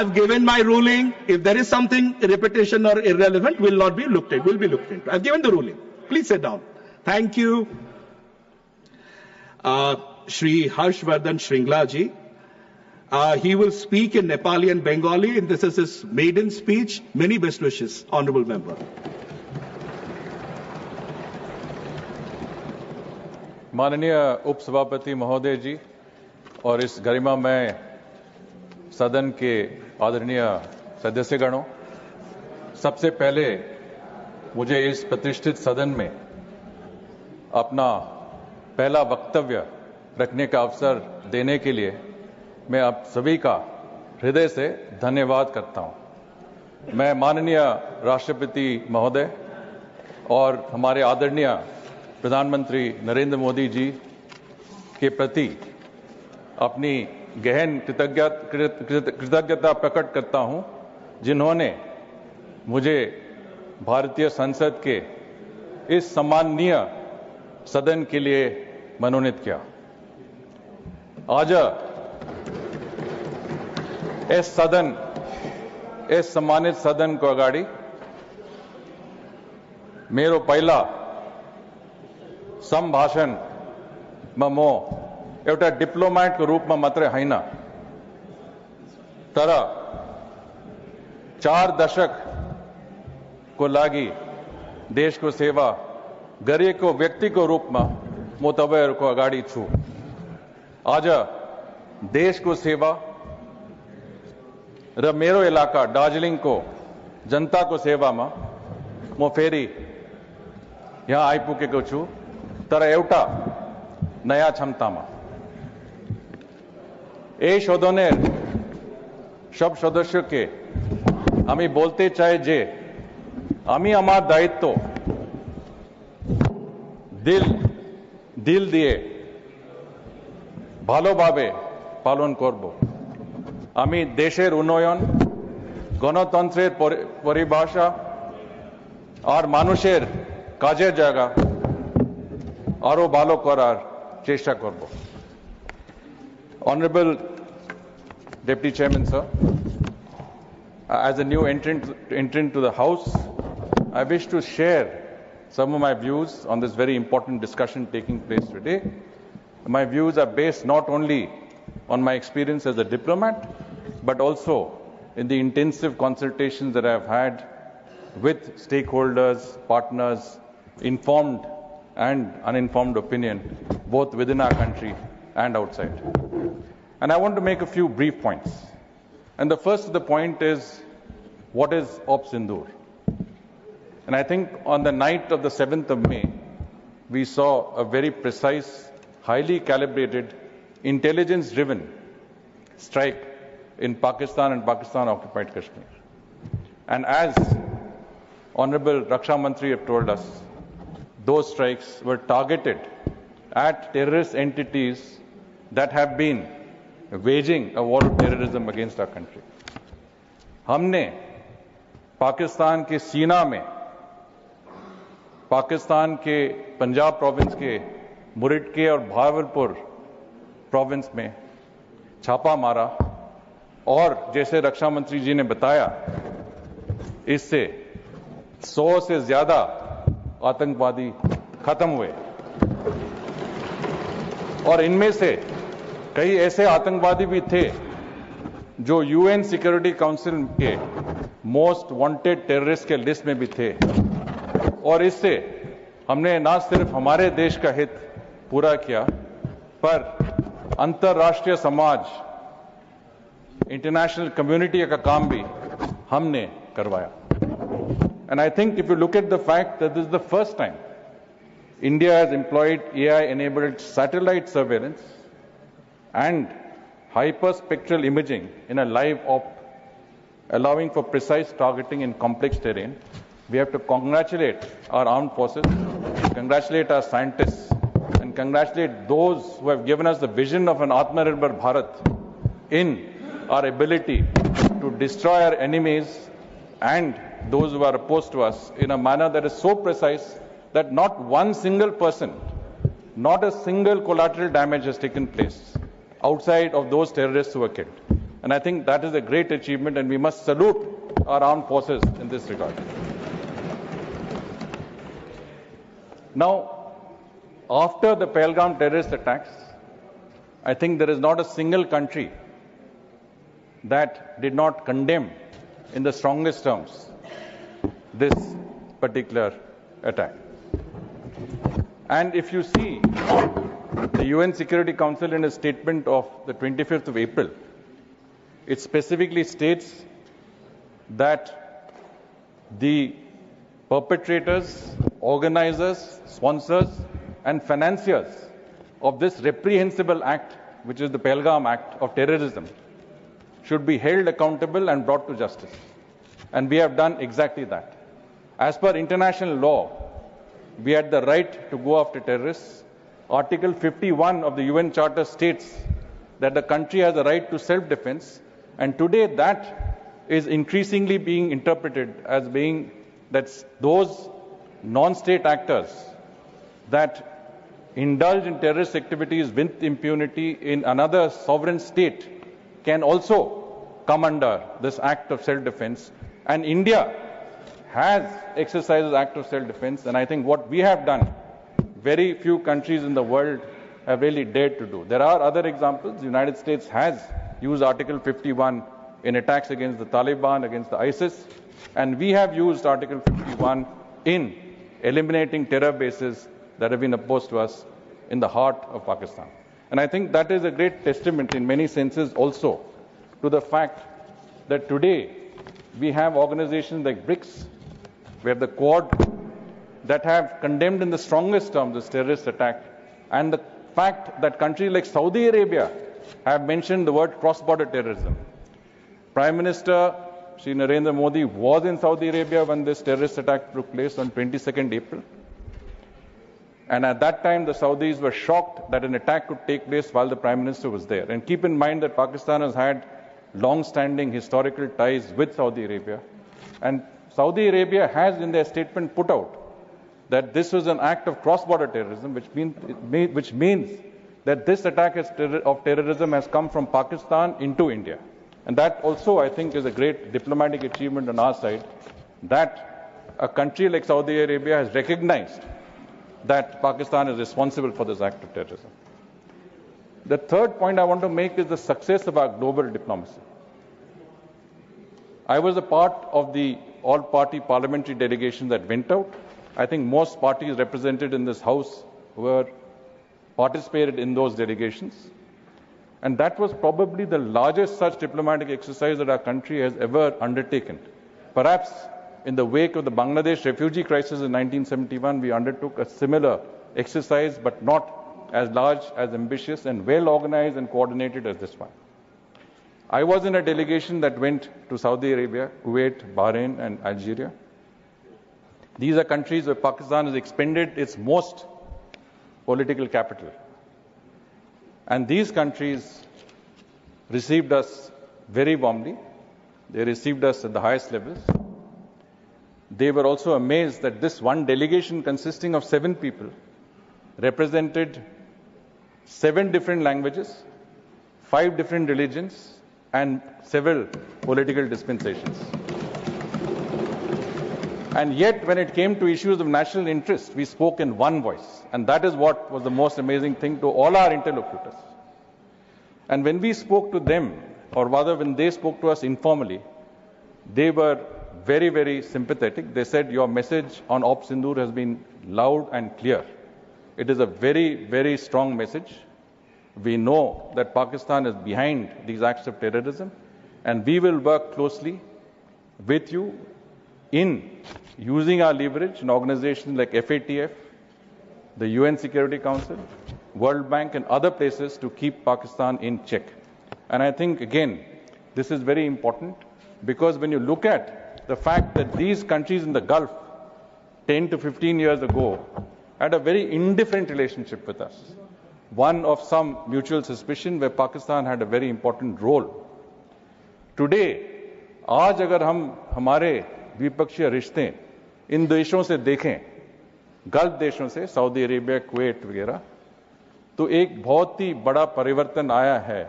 have given my ruling. If there is something repetition or irrelevant, will not be looked at. Will be looked into. I've given the ruling. Please sit down. Thank you. Shri Harshvardhan Shringla ji. He will speak in Nepali and Bengali, and this is his maiden speech. Many best wishes, honorable member. माननीय उपसभापति महोदय जी और इस गरिमामय सदन के आदरणीय सदस्यगणों, सबसे पहले मुझे इस प्रतिष्ठित सदन में अपना पहला वक्तव्य रखने का अवसर देने के लिए मैं आप सभी का हृदय से धन्यवाद करता हूं। मैं माननीय राष्ट्रपति महोदय और हमारे आदरणीय प्रधानमंत्री नरेंद्र मोदी जी के प्रति अपनी गहन कृतज्ञता प्रकट करता हूं, जिन्होंने मुझे भारतीय संसद के इस सम्माननीय सदन के लिए मनोनीत किया। आज इस सम्मानित सदन को अगाड़ी मेरो पहिला संभाषण में मो एउटा डिप्लोमेट को रूप में मात्र हैन, तर 4 दशक को लागि देश को सेवा गरेको व्यक्ति को रूप में म तपाईहरुको अगाडि छु। आज देश को सेवा र मेरो इलाका दार्जिलिङ को जनता को सेवा में म फेरि यहाँ आइपुगेको छु, तर एउटा नयाँ क्षमता में। এই সদনের সব সদস্যকে আমি বলতে চাই যে আমি আমার দায়িত্ব দিল দিয়ে ভালোভাবে পালন করব। আমি দেশের উন্নয়ন, গণতন্ত্রের পরিভাষা আর মানুষের কাজের জায়গা আরো ভালো করার চেষ্টা করব। Honorable Deputy Chairman, sir, as a new entrant to the House, I wish to share some of my views on this very important discussion taking place today. My views are based not only on my experience as a diplomat, but also in the intensive consultations that I have had with stakeholders, partners, informed and uninformed opinion, both within our country and outside. And I want to make a few brief points. And the first of the point is, what is Op Sindoor? And I think on the night of the 7th of May, we saw a very precise, highly calibrated, intelligence-driven strike in Pakistan and Pakistan-occupied Kashmir. And as Honorable Raksha Mantri have told us, those strikes were targeted at terrorist entities that have been waging a war of terrorism against our country. हमने पाकिस्तान के सीना में, पाकिस्तान के Punjab province के मुरिड के और Bahawalpur province में छापा मारा और जैसे रक्षा मंत्री जी ने बताया, इससे 100 से ज्यादा आतंकवादी खत्म हुए और इनमें से कई ऐसे आतंकवादी भी थे जो यूएन सिक्योरिटी काउंसिल के मोस्ट वांटेड टेररिस्ट के लिस्ट में भी थे। और इससे हमने न सिर्फ हमारे देश का हित पूरा किया, पर अंतर्राष्ट्रीय समाज, इंटरनेशनल कम्युनिटी का काम भी हमने करवाया। And I think if you look at the fact that this is the first time India has employed AI-enabled satellite surveillance and hyperspectral imaging in a live op, allowing for precise targeting in complex terrain, we have to congratulate our armed forces, congratulate our scientists, and congratulate those who have given us the vision of an Atmanirbhar Bharat in our ability to destroy our enemies and those who are opposed to us in a manner that is so precise that not one single person, not a single collateral damage has taken place outside of those terrorists who were killed. And I think that is a great achievement, and we must salute our armed forces in this regard. Now, after the Pahalgam terrorist attacks, I think there is not a single country that did not condemn in the strongest terms this particular attack. And if you see the UN Security Council in a statement of the 25th of April, it specifically states that the perpetrators, organizers, sponsors, and financiers of this reprehensible act, which is the Pahalgam Act of terrorism, should be held accountable and brought to justice. And we have done exactly that. As per international law, we had the right to go after terrorists. Article 51 of the UN Charter states that the country has a right to self-defense, and today that is increasingly being interpreted as being that those non-state actors that indulge in terrorist activities with impunity in another sovereign state can also come under this act of self-defense. And India has exercised the act of self-defense, and I think what we have done, very few countries in the world have really dared to do. There are other examples. The United States has used Article 51 in attacks against the Taliban, against the ISIS, and we have used Article 51 in eliminating terror bases that have been opposed to us in the heart of Pakistan. And I think that is a great testament in many senses also to the fact that today we have organizations like BRICS, we have the Quad, that have condemned in the strongest terms this terrorist attack, and the fact that countries like Saudi Arabia have mentioned the word cross-border terrorism. Prime Minister Shri Narendra Modi was in Saudi Arabia when this terrorist attack took place on 22nd April. And at that time, the Saudis were shocked that an attack could take place while the Prime Minister was there. And keep in mind that Pakistan has had long-standing historical ties with Saudi Arabia. And Saudi Arabia has in their statement put out that this was an act of cross-border terrorism, which means that this attack of terrorism has come from Pakistan into India. And that also, I think, is a great diplomatic achievement on our side, that a country like Saudi Arabia has recognized that Pakistan is responsible for this act of terrorism. The third point I want to make is the success of our global diplomacy. I was a part of the all-party parliamentary delegation that went out. I think most parties represented in this House participated in those delegations. And that was probably the largest such diplomatic exercise that our country has ever undertaken. Perhaps in the wake of the Bangladesh refugee crisis in 1971, we undertook a similar exercise, but not as large, as ambitious, and well organized and coordinated as this one. I was in a delegation that went to Saudi Arabia, Kuwait, Bahrain, and Algeria. These are countries where Pakistan has expended its most political capital. And these countries received us very warmly. They received us at the highest levels. They were also amazed that this one delegation consisting of 7 people represented 7 different languages, 5 different religions, and several political dispensations. And yet, when it came to issues of national interest, we spoke in one voice. And that is what was the most amazing thing to all our interlocutors. And when we spoke to them, or rather when they spoke to us informally, they were very, very sympathetic. They said, your message on Op Sindoor has been loud and clear. It is a very, very strong message. We know that Pakistan is behind these acts of terrorism, and we will work closely with you in using our leverage in organizations like FATF, the UN Security Council, World Bank, and other places to keep Pakistan in check. And I think, again, this is very important, because when you look at the fact that these countries in the Gulf 10 to 15 years ago had a very indifferent relationship with us, one of some mutual suspicion where Pakistan had a very important role. Today, आज अगर हम हमारे द्विपक्षीय रिश्ते इन देशों से देखें, gulf देशों से, सऊदी अरेबिया, कुवैत वगैरह, तो एक बहुत ही बड़ा परिवर्तन आया है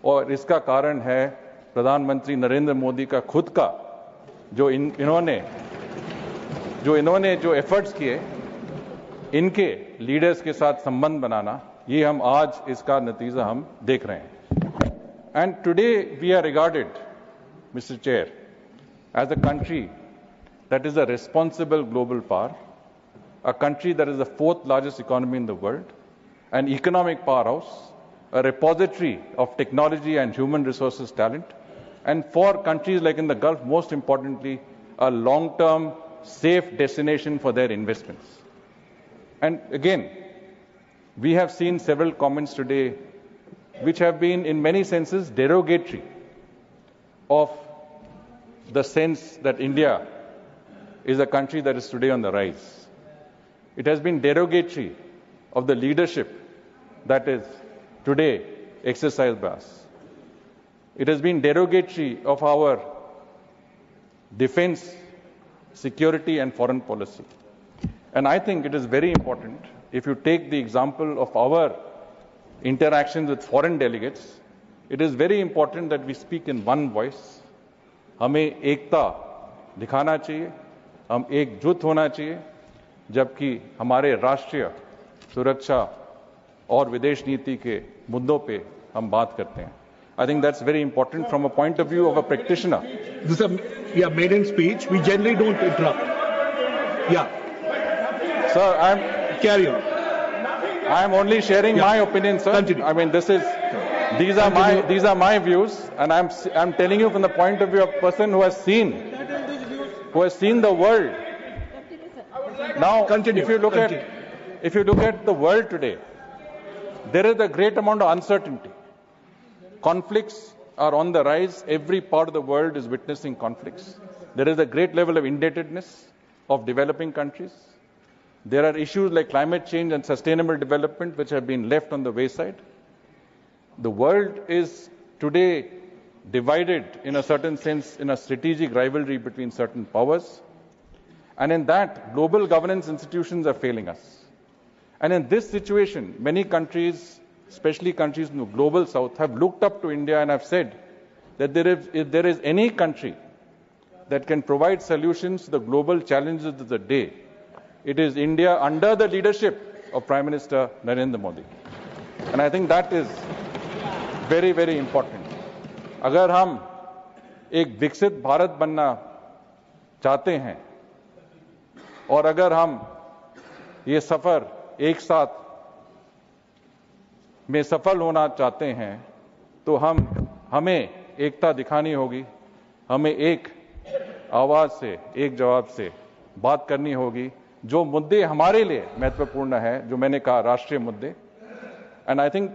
और इसका कारण है प्रधानमंत्री नरेंद्र मोदी का खुद का जो इन्होंने जो एफर्ट्स किए, इनके लीडर्स के साथ संबंध बनाना, ये हम आज इसका नतीजा हम देख रहे हैं. And today we are regarded, mister chair, as a country that is a responsible global power, a country that is the fourth largest economy in the world, an economic powerhouse, a repository of technology and human resources talent, and for countries like in the Gulf, most importantly, a long-term safe destination for their investments. And again, we have seen several comments today which have been in many senses derogatory of the sense that India is a country that is today on the rise. It has been derogatory of the leadership that is today exercised by us. It has been derogatory of our defense, security and foreign policy. And I think it is very important, if you take the example of our interactions with foreign delegates, it is very important that we speak in one voice. हमें एकता दिखाना चाहिए, हम एकजुट होना चाहिए, जबकि हमारे राष्ट्रीय सुरक्षा और विदेश नीति के मुद्दों पे हम बात करते हैं. I think that's very important from a point of view of a practitioner. This is a maiden speech. We generally don't interrupt. Yeah. Sir, Carry on. I am only sharing my opinion, sir. Continue. I mean, these are my views, and I'm telling you from the point of view of a person who has seen the world. Now, Continue. if you look at the world today, there is a great amount of uncertainty. Conflicts are on the rise. Every part of the world is witnessing conflicts. There is a great level of indebtedness of developing countries. There are issues like climate change and sustainable development which have been left on the wayside. The world is today divided in a certain sense in a strategic rivalry between certain powers. And in that, global governance institutions are failing us. And in this situation, many countries, especially countries in the global south, have looked up to India and have said that if there is any country that can provide solutions to the global challenges of the day, it is India under the leadership of Prime Minister Narendra Modi. And I think that is very, very important. अगर हम एक विकसित भारत बनना चाहते हैं और अगर हम ये सफर एक साथ में सफल होना चाहते हैं, तो हमें एकता दिखानी होगी, हमें एक आवाज से, एक जवाब से बात करनी होगी, जो मुद्दे हमारे लिए महत्वपूर्ण है, जो मैंने कहा राष्ट्रीय मुद्दे. And I think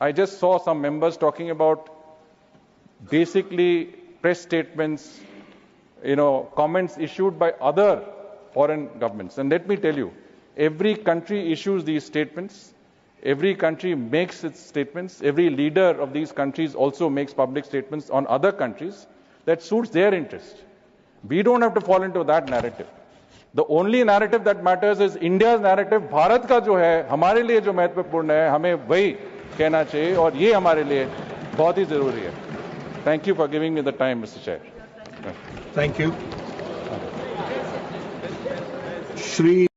I just saw some members talking about basically press statements, comments issued by other foreign governments. And let me tell you, every country issues these statements. Every country makes its statements. Every leader of these countries also makes public statements on other countries that suits their interest. We don't have to fall into that narrative. The only narrative that matters is India's narrative. Bharat का जो है, हमारे लिए जो महत्वपूर्ण है, हमें वही कहना चाहिए और ये हमारे लिए बहुत ही जरूरी है. Thank you for giving me the time, Mr. Chair. Thank you. Shri